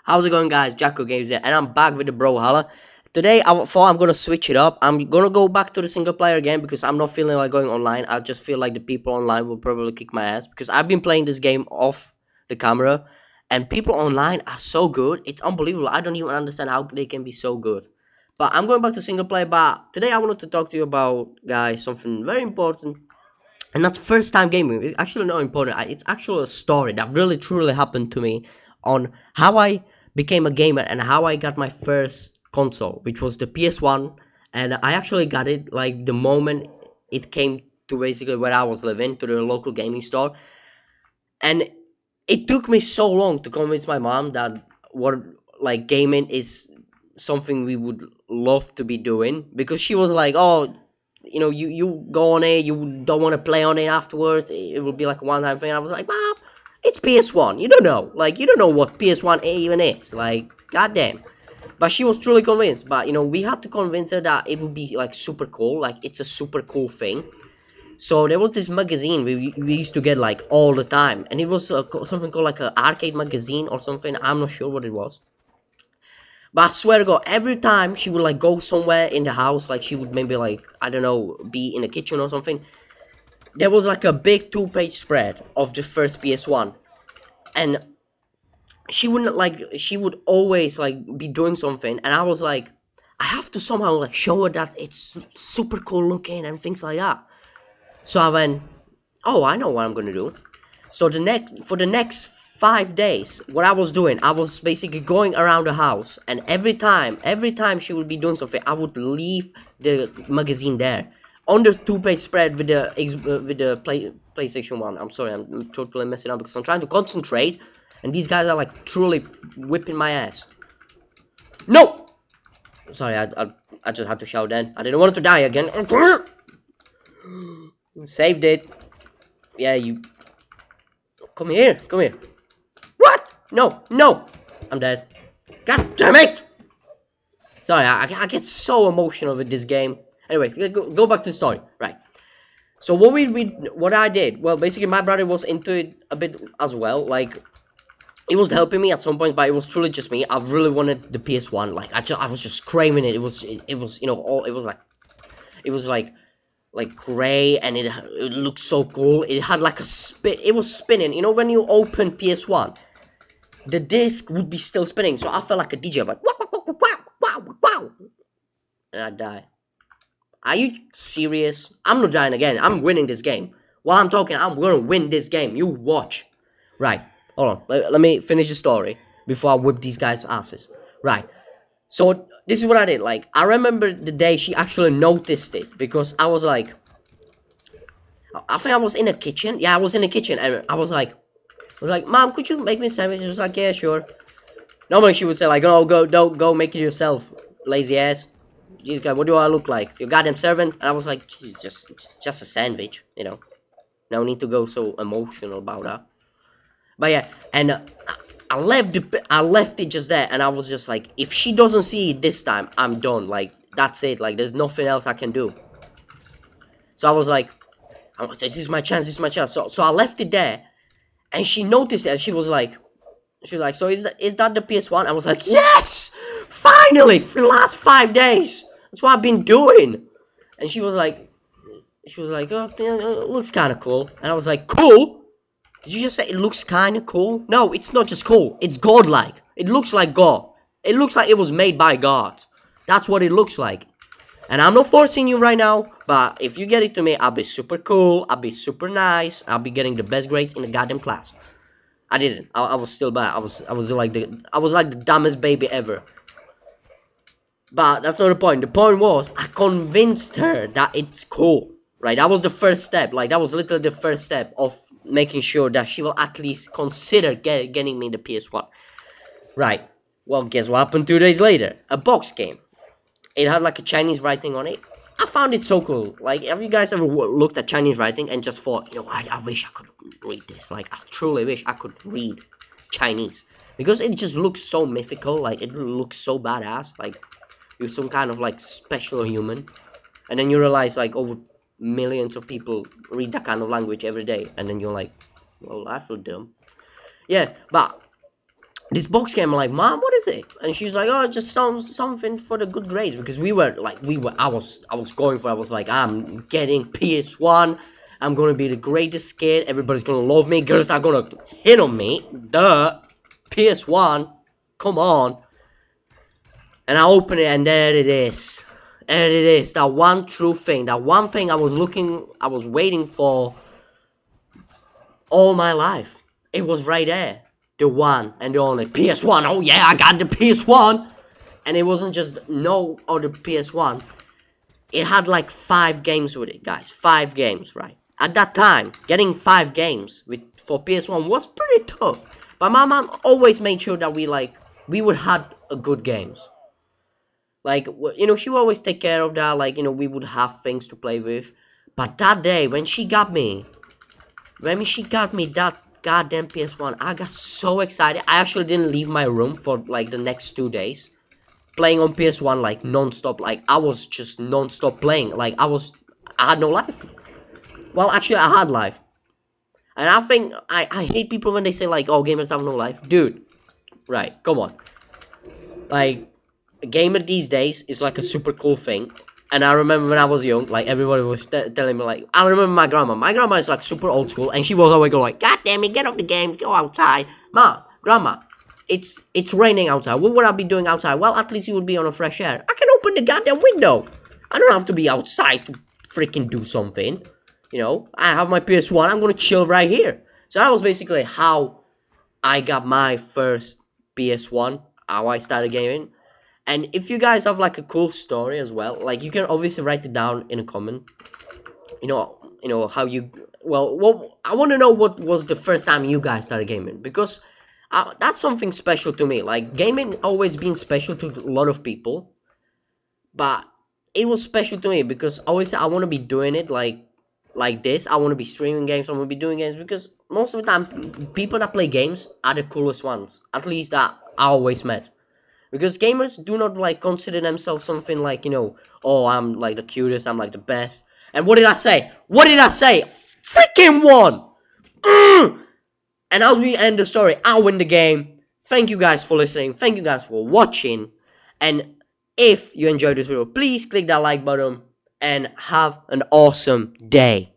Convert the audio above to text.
How's it going, guys? Jacko Games here, and I'm back with the Brawlhalla. Today, I'm gonna switch it up. I'm gonna go back to the single player again because I'm not feeling like going online. I just feel like the people online will probably kick my ass because I've been playing this game off the camera, and people online are so good. It's unbelievable. I don't even understand how they can be so good. But I'm going back to single player. But today, I wanted to talk to you about, guys, something very important, and that's first time gaming. It's actually not important. It's actually a story that really truly happened to me on how I became a gamer and how I got my first console, which was the PS1. And I actually got it like the moment it came to basically where I was living, to the local gaming store. And it took me so long to convince my mom that what like gaming is something we would love to be doing, because she was like, oh, you go on it, you don't want to play on it afterwards, it will be like a one-time thing. I was like, mom, it's PS1, you don't know, like, you don't know what PS1 even is, like, goddamn. But she was truly convinced. But we had to convince her that it would be like super cool, like it's a super cool thing. So there was this magazine we used to get like all the time, and it was something called like an arcade magazine or something. I'm not sure what it was. But I swear to God, every time she would like go somewhere in the house, like she would maybe like, I don't know, be in the kitchen or something, there was like a big 2-page spread of the first PS1. And she would always like be doing something, and I was like, I have to somehow like show her that it's super cool looking and things like that. So I went, oh, I know what I'm gonna do. So for the next 5 days, what I was doing, I was basically going around the house, and every time she would be doing something, I would leave the magazine there on the 2-page spread with the PlayStation 1. I'm sorry, I'm totally messing up because I'm trying to concentrate, and these guys are like truly whipping my ass. No! Sorry, I just had to shout then. I didn't want it to die again. Saved it. Yeah, you. Come here, come here. What? No, no. I'm dead. God damn it! Sorry, I get so emotional with this game. Anyways, go back to the story. Right. So what I did, well, basically my brother was into it a bit as well. Like, he was helping me at some point, but it was truly just me. I really wanted the PS1. Like, I was just craving it. It was it was like gray, and it looked so cool. It had like a spin. It was spinning. When you open PS1, the disc would be still spinning. So I felt like a DJ. I'm like, wow, wow, wow, wow, wow, wow, and I die. Are you serious? I'm not dying again. I'm winning this game. While I'm talking, I'm gonna win this game. You watch. Right. Hold on. Let me finish the story before I whip these guys' asses. Right. So this is what I did. Like, I remember the day she actually noticed it, because I was like, I think I was in the kitchen. Yeah, I was in the kitchen, and I was like, Mom, could you make me a sandwich? She was like, yeah, sure. Normally she would say like, oh, don't go make it yourself, lazy ass. Jeez, God, what do I look like? Your goddamn servant? And I was like, just a sandwich, No need to go so emotional about that. But yeah, and I left it just there, and I was just like, if she doesn't see it this time, I'm done. Like, that's it. Like, there's nothing else I can do. So I was like, this is my chance. This is my chance. So I left it there, and she noticed it, and she was like, so is that the PS1? I was like, yes, finally, for the last 5 days. That's what I've been doing. And she was like, oh, it looks kind of cool. And I was like, cool? Did you just say it looks kind of cool? No, it's not just cool. It's godlike. It looks like God. It looks like it was made by God. That's what it looks like. And I'm not forcing you right now, but if you get it to me, I'll be super cool. I'll be super nice. I'll be getting the best grades in the goddamn class. I didn't. I was still bad. I was like the dumbest baby ever. But that's not the point. The point was, I convinced her that it's cool. Right, that was the first step. Like, that was literally the first step of making sure that she will at least consider getting me the PS1. Right. Well, guess what happened 2 days later? A box came. It had like a Chinese writing on it. I found it so cool. Like, have you guys ever looked at Chinese writing and just thought, I wish I could read this. Like, I truly wish I could read Chinese. Because it just looks so mythical. Like, it looks so badass. Like, you're some kind of, like, special human. And then you realize, like, over millions of people read that kind of language every day, and then you're like, well, I feel dumb. Yeah, but this box came. I'm like, Mom, what is it? And she's like, oh, just something for the good grades, because I was going for. I was like, I'm getting PS1. I'm gonna be the greatest kid. Everybody's gonna love me. Girls are gonna hit on me. Duh. PS1. Come on. And I open it, and there it is. And it is that one true thing. That one thing I was waiting for all my life. It was right there. The one and the only PS1. Oh yeah, I got the PS1. And it wasn't just no other PS1. It had like 5 games with it, guys. 5 games, right? At that time, getting 5 games for PS1 was pretty tough. But my mom always made sure that we would have good games. Like, you know, she would always take care of that. Like, you know, we would have things to play with. But that day, when she got me that goddamn PS1, I got so excited. I actually didn't leave my room for like the next 2 days, playing on PS1 like non-stop. Like, I was just non-stop playing. Like, I had no life. Well, actually, I had life. And I think I hate people when they say like, oh, gamers have no life. Dude, right, come on. Like, a gamer these days is like a super cool thing. And I remember when I was young, like, everybody was telling me, like, I remember my grandma. My grandma is, like, super old school, and she was always go like, God damn it, get off the games, go outside. Ma, grandma, it's raining outside. What would I be doing outside? Well, at least you would be on a fresh air. I can open the goddamn window. I don't have to be outside to freaking do something. You know, I have my PS1, I'm gonna chill right here. So that was basically how I got my first PS1, how I started gaming. And if you guys have like a cool story as well, like, you can obviously write it down in a comment. You know how you. Well, I want to know what was the first time you guys started gaming, because that's something special to me. Like, gaming always been special to a lot of people, but it was special to me because obviously I want to be doing it like this. I want to be streaming games. I want to be doing games because most of the time, people that play games are the coolest ones. At least that I always met. Because gamers do not, like, consider themselves something like, you know, oh, I'm, like, the cutest, I'm, like, the best. And what did I say? What did I say? Freaking won! And as we end the story, I win the game. Thank you guys for listening. Thank you guys for watching. And if you enjoyed this video, please click that like button. And have an awesome day.